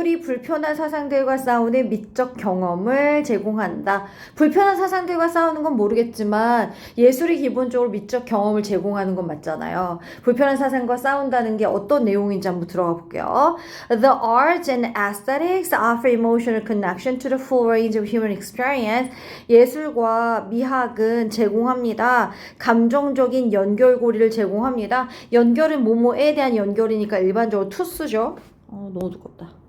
예술이 불편한 사상들과 싸우는 미적 경험을 제공한다. 불편한 사상들과 싸우는 건 모르겠지만 예술이 기본적으로 미적 경험을 제공하는 건 맞잖아요. 불편한 사상과 싸운다는 게 어떤 내용인지 한번 들어가 볼게요. The arts and aesthetics offer emotional connection to the full range of human experience. 예술과 미학은 제공합니다. 감정적인 연결고리를 제공합니다. 연결은 뭐뭐에 대한 연결이니까 일반적으로 투스죠. 너무 두껍다.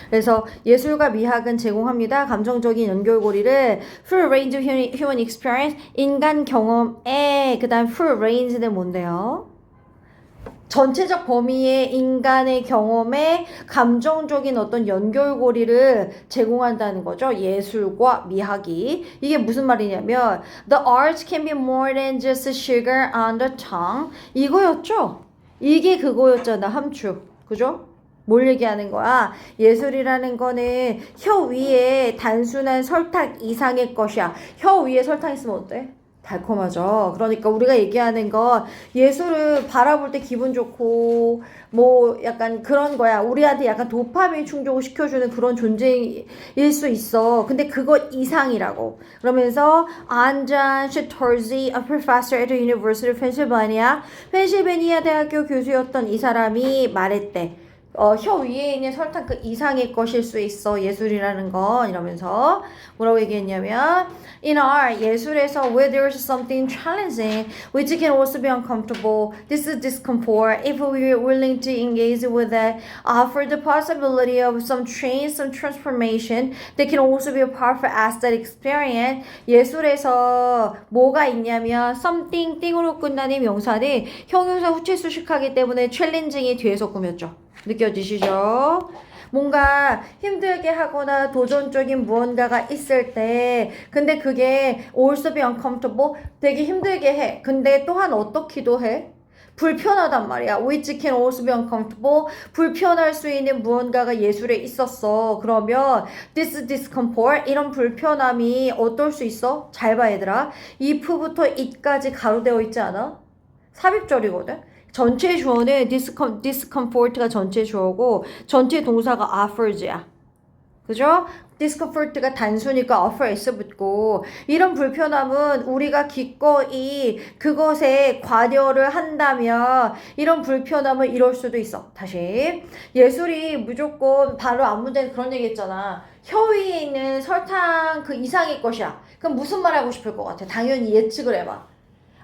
그래서 예술과 미학은 제공합니다. 감정적인 연결고리를 full range of human experience, 인간 경험에 그 다음 full range는 뭔데요? 전체적 범위의 인간의 경험에 감정적인 어떤 연결고리를 제공한다는 거죠. 예술과 미학이. 이게 무슨 말이냐면 The arts can be more than just sugar on the tongue. 이거였죠? 이게 그거였잖아. 함축. 그죠? 뭘 얘기하는 거야? 예술이라는 거는 혀 위에 단순한 설탕 이상의 것이야. 혀 위에 설탕 있으면 어때? 달콤하죠. 그러니까 우리가 얘기하는 건 예술을 바라볼 때 기분 좋고 뭐 약간 그런 거야. 우리한테 약간 도파민 충족을 시켜주는 그런 존재일 수 있어. 근데 그거 이상이라고. 그러면서 안잔 슈토르지, a professor at the University of Pennsylvania, 펜실베니아 대학교 교수였던 이 사람이 말했대. 혀 위에 있는 설탕 그 이상의 것일 수 있어. 예술이라는 건 이러면서 뭐라고 얘기했냐면 In art, 예술에서 where there is something challenging, which can also be uncomfortable, this is discomfort. If we are willing to engage with it, offer the possibility of some change, some transformation, that can also be a powerful aesthetic experience. 예술에서 뭐가 있냐면 something, 띵으로 끝나는 명사는 형용사 후체 수식하기 때문에 challenging이 뒤에서 꾸몄죠. 느껴지시죠? 뭔가 힘들게 하거나 도전적인 무언가가 있을 때 근데 그게 also be uncomfortable 되게 힘들게 해. 근데 또한 어떻기도 해? 불편하단 말이야. Which can also be uncomfortable. 불편할 수 있는 무언가가 예술에 있었어. 그러면 this discomfort 이런 불편함이 어떨 수 있어? 잘 봐 얘들아. if부터 it까지 가로되어 있지 않아? 삽입절이거든. 전체 주어는 discomfort가 전체 주어고 전체 동사가 offers야. 그죠? discomfort가 단수니까 offer s 붙고 이런 불편함은 우리가 기꺼이 그것에 관여를 한다면 이런 불편함을 이룰 수도 있어. 다시 예술이 무조건 바로 앞문제는 그런 얘기 했잖아. 혀 위에 있는 설탕 그 이상의 것이야. 그럼 무슨 말 하고 싶을 것 같아? 당연히 예측을 해봐.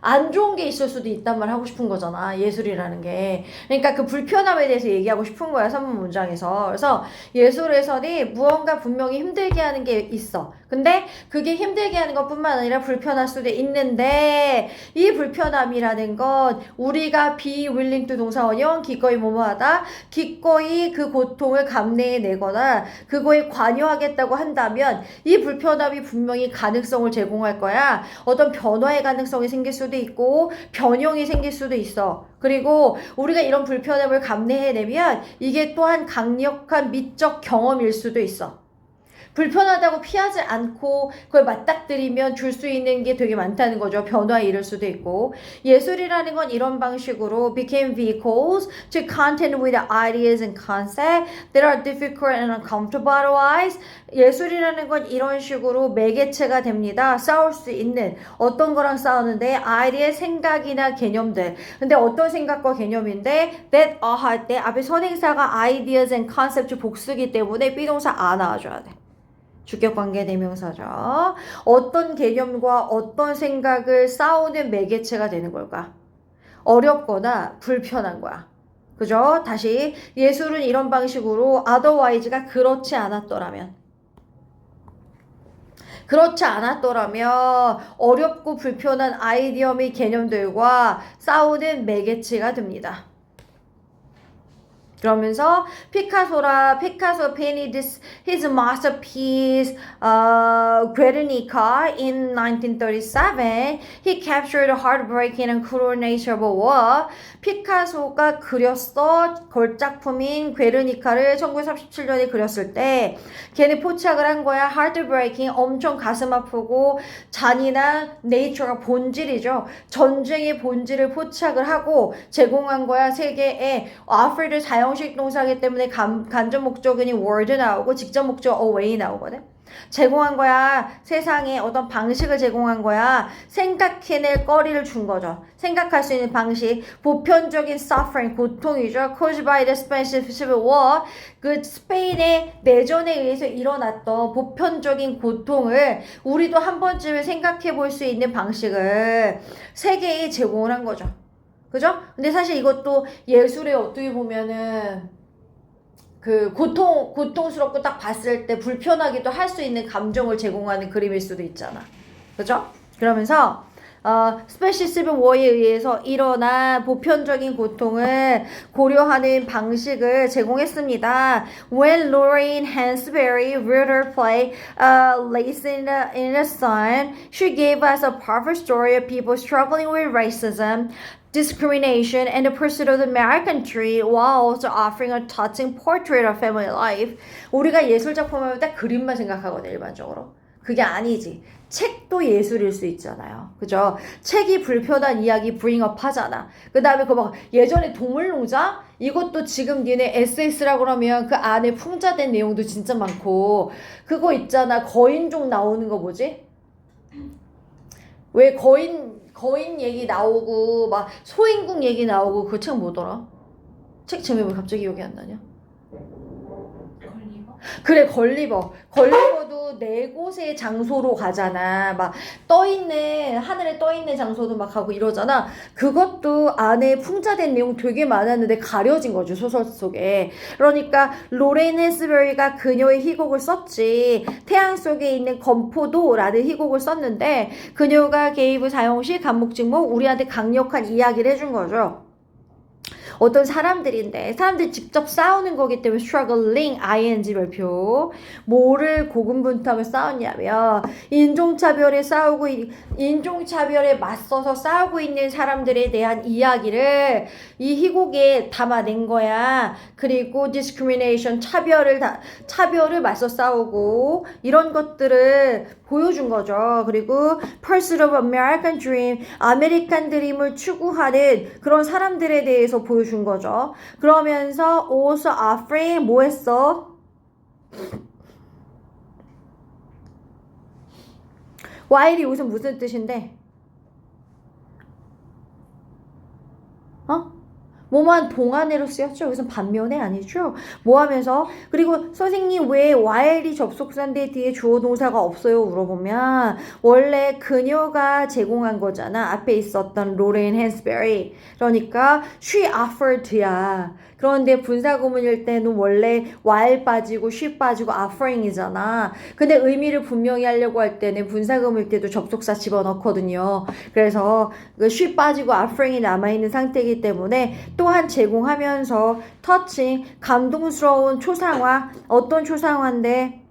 안 좋은 게 있을 수도 있단 말 하고 싶은 거잖아. 예술이라는 게. 그러니까 그 불편함에 대해서 얘기하고 싶은 거야. 3문 문장에서. 그래서 예술에서는 무언가 분명히 힘들게 하는 게 있어. 근데 그게 힘들게 하는 것뿐만 아니라 불편할 수도 있는데 이 불편함이라는 건 우리가 be willing to 동사원형 기꺼이 뭐뭐하다. 기꺼이 그 고통을 감내해내거나 그거에 관여하겠다고 한다면 이 불편함이 분명히 가능성을 제공할 거야. 어떤 변화의 가능성이 생길 수도 있고 변형이 생길 수도 있어. 그리고 우리가 이런 불편함을 감내해내면 이게 또한 강력한 미적 경험일 수도 있어. 불편하다고 피하지 않고 그걸 맞닥뜨리면 줄 수 있는 게 되게 많다는 거죠. 변화에 이를 수도 있고. 예술이라는 건 이런 방식으로 became vehicles to content with ideas and concepts that are difficult and uncomfortable otherwise. 예술이라는 건 이런 식으로 매개체가 됩니다. 싸울 수 있는 어떤 거랑 싸우는데 아이디의 생각이나 개념들. 근데 어떤 생각과 개념인데 that 할 때 앞에 선행사가 ideas and concepts 복수기 때문에 비동사 나와줘야 돼. 주격관계 대명사죠. 어떤 개념과 어떤 생각을 싸우는 매개체가 되는 걸까? 어렵거나 불편한 거야. 그죠? 다시 예술은 이런 방식으로 otherwise가 그렇지 않았더라면 어렵고 불편한 아이디어 및 개념들과 싸우는 매개체가 됩니다. 그러면서 피카소 painted his masterpiece Guernica in 1937. He captured the heartbreaking and cruel nature of war. 피카소가 그렸어 걸작품인 괴르니카를 1937년에 그렸을 때 걔는 포착을 한 거야. heartbreaking 엄청 가슴 아프고 잔인한 nature가 본질이죠. 전쟁의 본질을 포착을 하고 제공한 거야. 세계에 offered 사형식 동사이기 때문에 간접 목적은 word 나오고 직접 목적 away 나오거든. 제공한 거야. 세상에 어떤 방식을 제공한 거야. 생각해낼 거리를 준 거죠. 생각할 수 있는 방식. 보편적인 suffering, 고통이죠. caused by the Spanish Civil War. 그 스페인의 내전에 의해서 일어났던 보편적인 고통을 우리도 한 번쯤은 생각해 볼 수 있는 방식을 세계에 제공을 한 거죠. 그죠? 근데 사실 이것도 예술에 어떻게 보면은 그 고통스럽고 딱 봤을 때 불편하기도 할 수 있는 감정을 제공하는 그림일 수도 있잖아. 그죠? 그러면서 스페셜 시빌 워에 의해서 일어난 보편적인 고통을 고려하는 방식을 제공했습니다. When Lorraine Hansberry wrote her play Lace in the Sun, she gave us a powerful story of people struggling with racism, discrimination, and the pursuit of the American dream, while also offering a touching portrait of family life. 우리가 예술 작품 하면 딱 그림만 생각하거든, 일반적으로. 그게 아니지. 책도 예술일 수 있잖아요. 그죠? 책이 불편한 이야기 브링업 하잖아. 그 다음에 그 막 예전에 동물농장? 이것도 지금 니네 에세이스라고 그러면 그 안에 풍자된 내용도 진짜 많고, 그거 있잖아. 거인족 나오는 거 뭐지? 왜 거인 얘기 나오고 막 소인국 얘기 나오고 그 책 뭐더라? 책 제목이 갑자기 기억이 안 나냐? 그래, 걸리버도 네 곳의 장소로 가잖아. 막 떠있는 하늘에 떠있는 장소도 막 가고 이러잖아. 그것도 안에 풍자된 내용 되게 많았는데 가려진 거죠, 소설 속에. 그러니까 로렌 헤스베리가 그녀의 희곡을 썼지. 태양 속에 있는 건포도라는 희곡을 썼는데 그녀가 게이브 사용시 간목직목 우리한테 강력한 이야기를 해준 거죠. 어떤 사람들인데 사람들이 직접 싸우는 거기 때문에 struggling ing 별표 뭐를 고군분투하며 싸웠냐면 인종차별에 맞서서 싸우고 있는 사람들에 대한 이야기를 이 희곡에 담아낸 거야. 그리고 discrimination 차별을 맞서 싸우고 이런 것들을 보여준 거죠. 그리고 pursuit of American dream 아메리칸 드림을 추구하는 그런 사람들에 대해서 보여준 거죠. 그러면서 also offering 뭐 했어? while이 여기서 무슨 뜻인데? 뭐만 동안으로 쓰였죠? 여기서 반면에 아니죠? 뭐 하면서? 그리고 선생님 왜 while이 접속사인데 뒤에 주어 동사가 없어요? 물어보면 원래 그녀가 제공한 거잖아. 앞에 있었던 로렌 헨스베리. 그러니까 she offered야. 그런데 분사구문일 때는 원래 while 빠지고 she 빠지고 offering이잖아. 근데 의미를 분명히 하려고 할 때는 분사구문일 때도 접속사 집어넣거든요. 그래서 she 빠지고 offering이 남아있는 상태이기 때문에 또한 제공하면서 터칭, 감동스러운 초상화, 어떤 초상화인데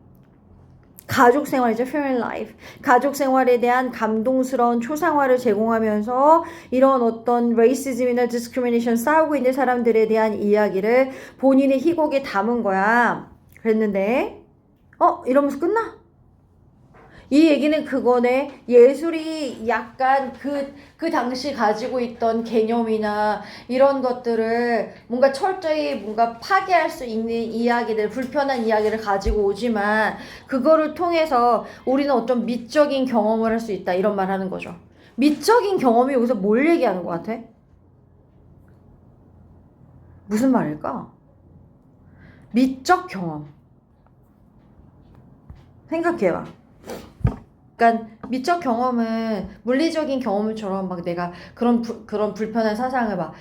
가족 생활이죠. family life. 가족 생활에 대한 감동스러운 초상화를 제공하면서 이런 어떤 레이시즘이나 디스크리미네이션 싸우고 있는 사람들에 대한 이야기를 본인의 희곡에 담은 거야. 그랬는데 이러면서 끝나? 이 얘기는 그거네. 예술이 약간 그 당시 가지고 있던 개념이나 이런 것들을 뭔가 철저히 뭔가 파괴할 수 있는 이야기들, 불편한 이야기를 가지고 오지만 그거를 통해서 우리는 어떤 미적인 경험을 할 수 있다. 이런 말 하는 거죠. 미적인 경험이 여기서 뭘 얘기하는 것 같아? 무슨 말일까? 미적 경험. 생각해봐. 그러니까 미적 경험은 물리적인 경험처럼 막 내가 그런 불편한 사상을 막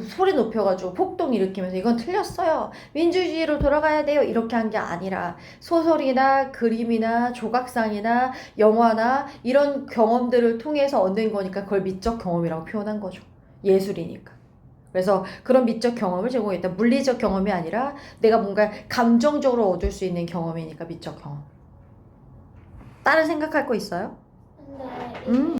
소리 높여가지고 폭동 일으키면서 이건 틀렸어요. 민주주의로 돌아가야 돼요. 이렇게 한 게 아니라 소설이나 그림이나 조각상이나 영화나 이런 경험들을 통해서 얻는 거니까 그걸 미적 경험이라고 표현한 거죠. 예술이니까. 그래서 그런 미적 경험을 제공했다. 물리적 경험이 아니라 내가 뭔가 감정적으로 얻을 수 있는 경험이니까 미적 경험. 다른 생각할 거 있어요? 근데